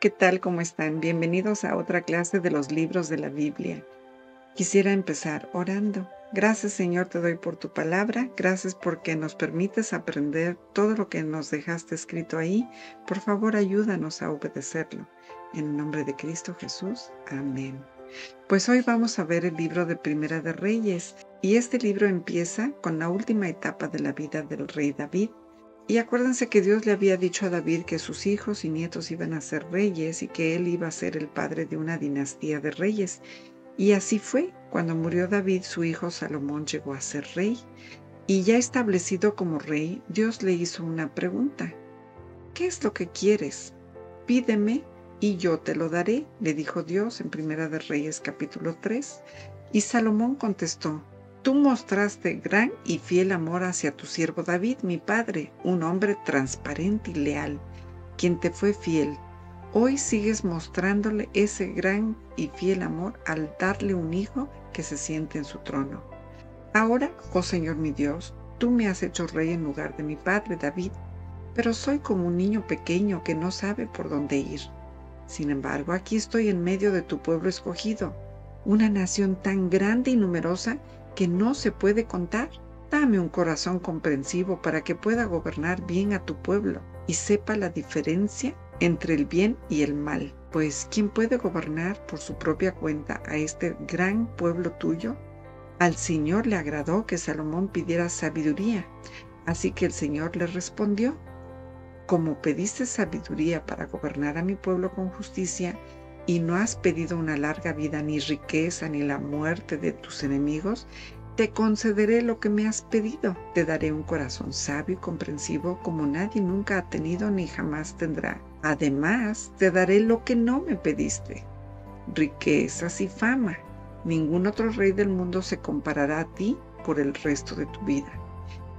¿qué tal? ¿Cómo están? Bienvenidos a otra clase de los libros de la Biblia. Quisiera empezar orando. Gracias, Señor, te doy por tu palabra. Gracias porque nos permites aprender todo lo que nos dejaste escrito ahí. Por favor, ayúdanos a obedecerlo. En el nombre de Cristo Jesús. Amén. Pues hoy vamos a ver el libro de Primera de Reyes. Y este libro empieza con la última etapa de la vida del rey David. Y acuérdense que Dios le había dicho a David que sus hijos y nietos iban a ser reyes y que él iba a ser el padre de una dinastía de reyes. Y así fue. Cuando murió David, su hijo Salomón llegó a ser rey. Y ya establecido como rey, Dios le hizo una pregunta. ¿Qué es lo que quieres? Pídeme y yo te lo daré, le dijo Dios en Primera de Reyes capítulo 3. Y Salomón contestó, tú mostraste gran y fiel amor hacia tu siervo David, mi padre, un hombre transparente y leal, quien te fue fiel. Hoy sigues mostrándole ese gran y fiel amor al darle un hijo que se siente en su trono. Ahora, oh Señor mi Dios, tú me has hecho rey en lugar de mi padre David, pero soy como un niño pequeño que no sabe por dónde ir. Sin embargo, aquí estoy en medio de tu pueblo escogido, una nación tan grande y numerosa que no se puede contar. Dame un corazón comprensivo para que pueda gobernar bien a tu pueblo y sepa la diferencia entre el bien y el mal. Pues, ¿quién puede gobernar por su propia cuenta a este gran pueblo tuyo? Al Señor le agradó que Salomón pidiera sabiduría, así que el Señor le respondió, como pediste sabiduría para gobernar a mi pueblo con justicia, y no has pedido una larga vida, ni riqueza, ni la muerte de tus enemigos, te concederé lo que me has pedido. Te daré un corazón sabio y comprensivo como nadie nunca ha tenido ni jamás tendrá. Además, te daré lo que no me pediste, riquezas y fama. Ningún otro rey del mundo se comparará a ti por el resto de tu vida.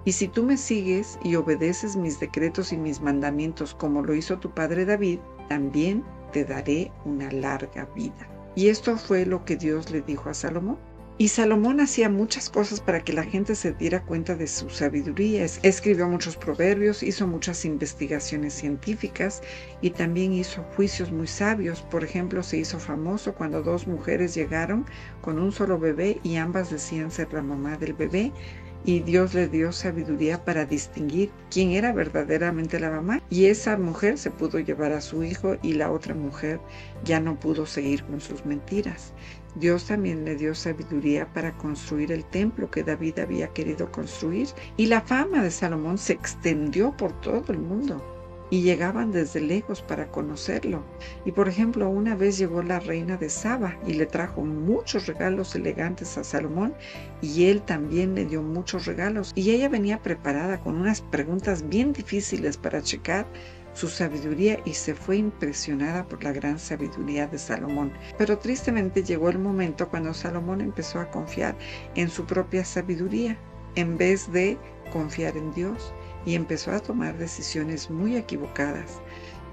Y si tú me sigues y obedeces mis decretos y mis mandamientos como lo hizo tu padre David, también te daré una larga vida. Y esto fue lo que Dios le dijo a Salomón. Y Salomón hacía muchas cosas para que la gente se diera cuenta de su sabiduría. Escribió muchos proverbios, hizo muchas investigaciones científicas y también hizo juicios muy sabios. Por ejemplo, se hizo famoso cuando dos mujeres llegaron con un solo bebé y ambas decían ser la mamá del bebé. Y Dios le dio sabiduría para distinguir quién era verdaderamente la mamá. Y esa mujer se pudo llevar a su hijo y la otra mujer ya no pudo seguir con sus mentiras. Dios también le dio sabiduría para construir el templo que David había querido construir. Y la fama de Salomón se extendió por todo el mundo. Y llegaban desde lejos para conocerlo. Y por ejemplo, una vez llegó la reina de Saba y le trajo muchos regalos elegantes a Salomón y él también le dio muchos regalos. Y ella venía preparada con unas preguntas bien difíciles para checar su sabiduría y se fue impresionada por la gran sabiduría de Salomón. Pero tristemente llegó el momento cuando Salomón empezó a confiar en su propia sabiduría en vez de confiar en Dios. Y empezó a tomar decisiones muy equivocadas.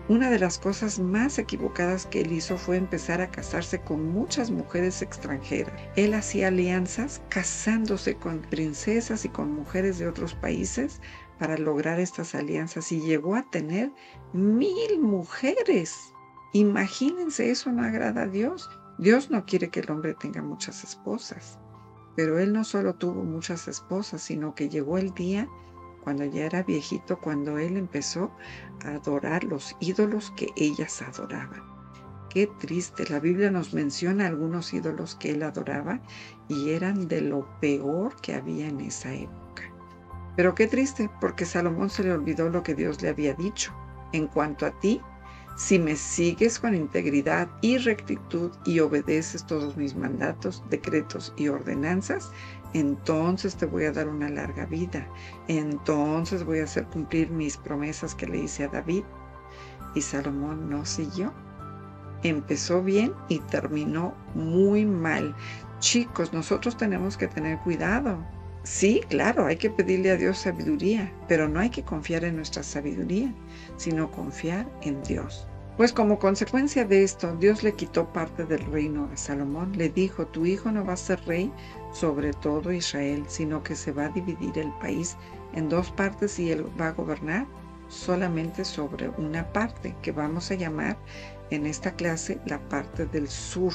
Una de las cosas más equivocadas que él hizo fue empezar a casarse con muchas mujeres extranjeras. Él hacía alianzas casándose con princesas y con mujeres de otros países para lograr estas alianzas y llegó a tener 1000 mujeres. Imagínense, eso no agrada a Dios. Dios no quiere que el hombre tenga muchas esposas. Pero él no solo tuvo muchas esposas, sino que llegó el día cuando ya era viejito, cuando él empezó a adorar los ídolos que ellas adoraban. Qué triste, la Biblia nos menciona algunos ídolos que él adoraba y eran de lo peor que había en esa época. Pero qué triste, porque Salomón se le olvidó lo que Dios le había dicho. En cuanto a ti, si me sigues con integridad y rectitud y obedeces todos mis mandatos, decretos y ordenanzas, entonces te voy a dar una larga vida. Entonces voy a hacer cumplir mis promesas que le hice a David. Y Salomón no siguió. Empezó bien y terminó muy mal. Chicos, nosotros tenemos que tener cuidado. Sí, claro, hay que pedirle a Dios sabiduría, pero no hay que confiar en nuestra sabiduría, sino confiar en Dios. Pues como consecuencia de esto, Dios le quitó parte del reino a Salomón. Le dijo, tu hijo no va a ser rey sobre todo Israel, sino que se va a dividir el país en 2 partes y él va a gobernar solamente sobre una parte que vamos a llamar en esta clase la parte del sur.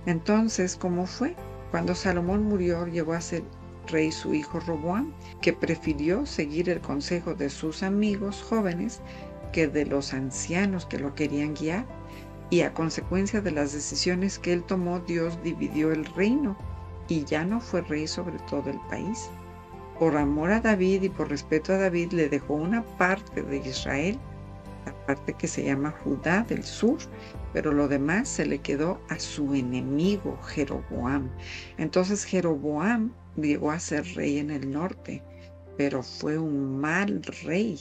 Entonces, ¿cómo fue? Cuando Salomón murió, llegó a ser rey su hijo Roboam, que prefirió seguir el consejo de sus amigos jóvenes que de los ancianos que lo querían guiar, y a consecuencia de las decisiones que él tomó, Dios dividió el reino y ya no fue rey sobre todo el país. Por amor a David y por respeto a David, le dejó una parte de Israel, la parte que se llama Judá del sur, pero lo demás se le quedó a su enemigo Jeroboam. Entonces Jeroboam llegó a ser rey en el norte, pero fue un mal rey,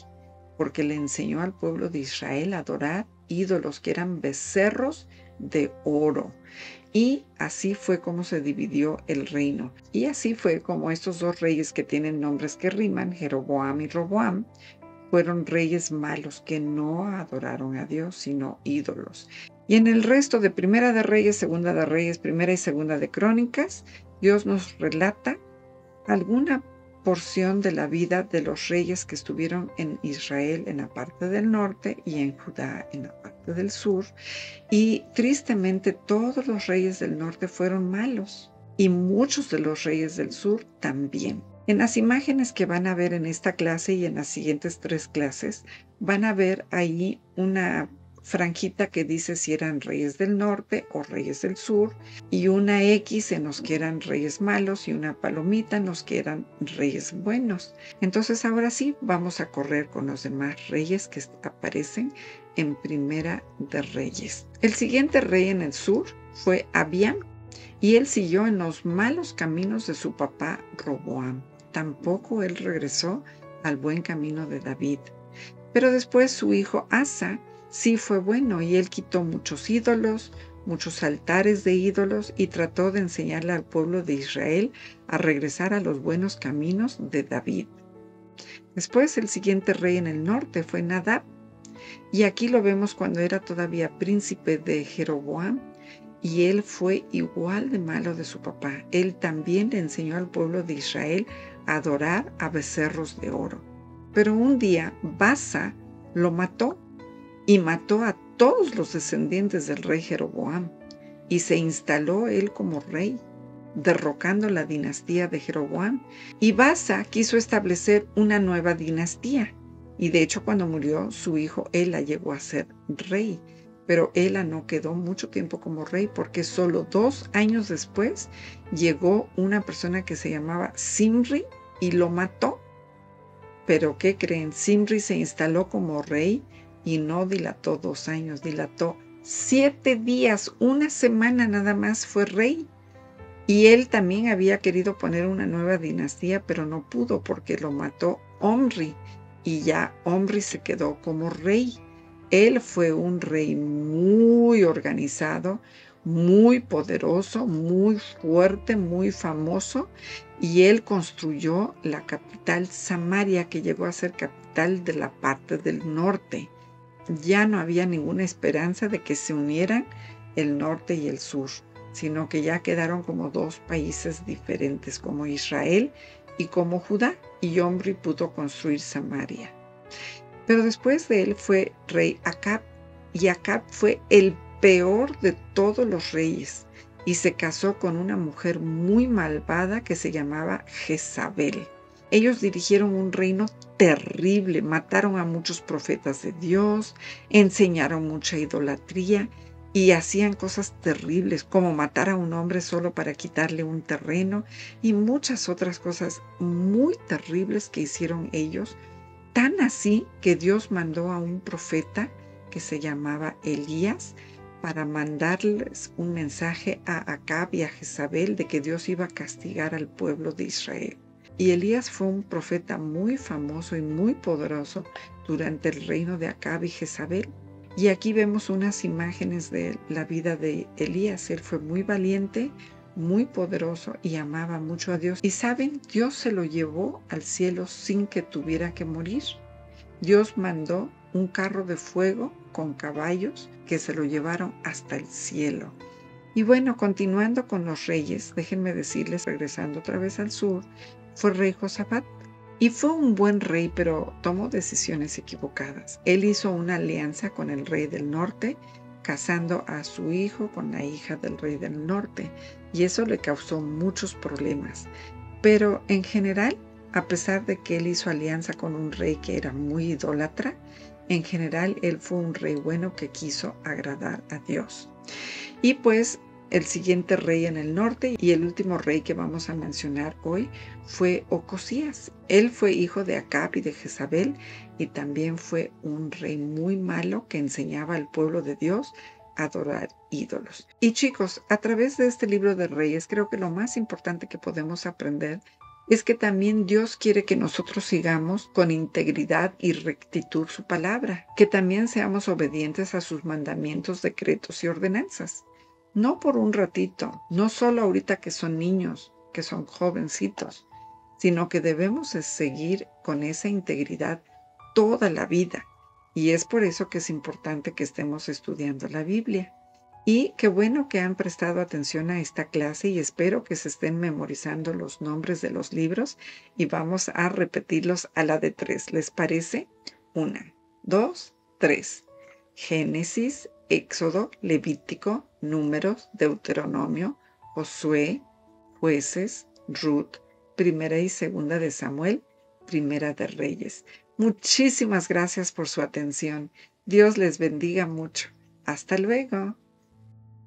porque le enseñó al pueblo de Israel a adorar ídolos que eran becerros de oro. Y así fue como se dividió el reino. Y así fue como estos dos reyes que tienen nombres que riman, Jeroboam y Roboam, fueron reyes malos que no adoraron a Dios, sino ídolos. Y en el resto de Primera de Reyes, Segunda de Reyes, Primera y Segunda de Crónicas, Dios nos relata alguna porción de la vida de los reyes que estuvieron en Israel en la parte del norte y en Judá en la parte del sur. Y tristemente todos los reyes del norte fueron malos y muchos de los reyes del sur también. En las imágenes que van a ver en esta clase y en las siguientes 3 clases, van a ver ahí una franjita que dice si eran reyes del norte o reyes del sur, y una X en los que eran reyes malos y una palomita en los que eran reyes buenos. Entonces ahora sí vamos a correr con los demás reyes que aparecen en Primera de Reyes. El siguiente rey en el sur fue Abiam, y él siguió en los malos caminos de su papá Roboam. Tampoco él regresó al buen camino de David. Pero después su hijo Asa sí fue bueno, y él quitó muchos ídolos, muchos altares de ídolos, y trató de enseñarle al pueblo de Israel a regresar a los buenos caminos de David. Después el siguiente rey en el norte fue Nadab, y aquí lo vemos cuando era todavía príncipe de Jeroboam, y él fue igual de malo de su papá. Él también le enseñó al pueblo de Israel a adorar a becerros de oro. Pero un día Baasa lo mató, y mató a todos los descendientes del rey Jeroboam, y se instaló él como rey, derrocando la dinastía de Jeroboam. Y Baasa quiso establecer una nueva dinastía, y de hecho cuando murió su hijo Ela llegó a ser rey, pero Ela no quedó mucho tiempo como rey, porque solo 2 años después llegó una persona que se llamaba Zimri y lo mató. Pero ¿qué creen? Zimri se instaló como rey y no dilató 2 años, dilató 7 días, 1 semana nada más fue rey. Y él también había querido poner una nueva dinastía, pero no pudo porque lo mató Omri, y ya Omri se quedó como rey. Él fue un rey muy organizado, muy poderoso, muy fuerte, muy famoso, y él construyó la capital Samaria, que llegó a ser capital de la parte del norte. Ya no había ninguna esperanza de que se unieran el norte y el sur, sino que ya quedaron como 2 países diferentes, como Israel y como Judá, y Omri pudo construir Samaria. Pero después de él fue rey Acab, y Acab fue el peor de todos los reyes, y se casó con una mujer muy malvada que se llamaba Jezabel. Ellos dirigieron un reino terrible, mataron a muchos profetas de Dios, enseñaron mucha idolatría y hacían cosas terribles, como matar a un hombre solo para quitarle un terreno, y muchas otras cosas muy terribles que hicieron ellos, tan así que Dios mandó a un profeta que se llamaba Elías para mandarles un mensaje a Acab y a Jezabel de que Dios iba a castigar al pueblo de Israel. Y Elías fue un profeta muy famoso y muy poderoso durante el reino de Acab y Jezabel. Y aquí vemos unas imágenes de la vida de Elías. Él fue muy valiente, muy poderoso y amaba mucho a Dios. Y saben, Dios se lo llevó al cielo sin que tuviera que morir. Dios mandó un carro de fuego con caballos que se lo llevaron hasta el cielo. Y bueno, continuando con los reyes, déjenme decirles, regresando otra vez al sur, fue rey Josafat. Y fue un buen rey, pero tomó decisiones equivocadas. Él hizo una alianza con el rey del norte, casando a su hijo con la hija del rey del norte, y eso le causó muchos problemas. Pero en general, a pesar de que él hizo alianza con un rey que era muy idólatra, en general él fue un rey bueno que quiso agradar a Dios. Y pues el siguiente rey en el norte y el último rey que vamos a mencionar hoy fue Ocosías. Él fue hijo de Acab y de Jezabel y también fue un rey muy malo que enseñaba al pueblo de Dios a adorar ídolos. Y chicos, a través de este libro de Reyes, creo que lo más importante que podemos aprender es que también Dios quiere que nosotros sigamos con integridad y rectitud su palabra, que también seamos obedientes a sus mandamientos, decretos y ordenanzas. No por un ratito, no solo ahorita que son niños, que son jovencitos, sino que debemos seguir con esa integridad toda la vida. Y es por eso que es importante que estemos estudiando la Biblia. Y qué bueno que han prestado atención a esta clase y espero que se estén memorizando los nombres de los libros y vamos a repetirlos a la de 3. ¿Les parece? 1, 2, 3. Génesis, Éxodo, Levítico, Números, Deuteronomio, Josué, Jueces, Ruth, Primera y Segunda de Samuel, Primera de Reyes. Muchísimas gracias por su atención. Dios les bendiga mucho. Hasta luego.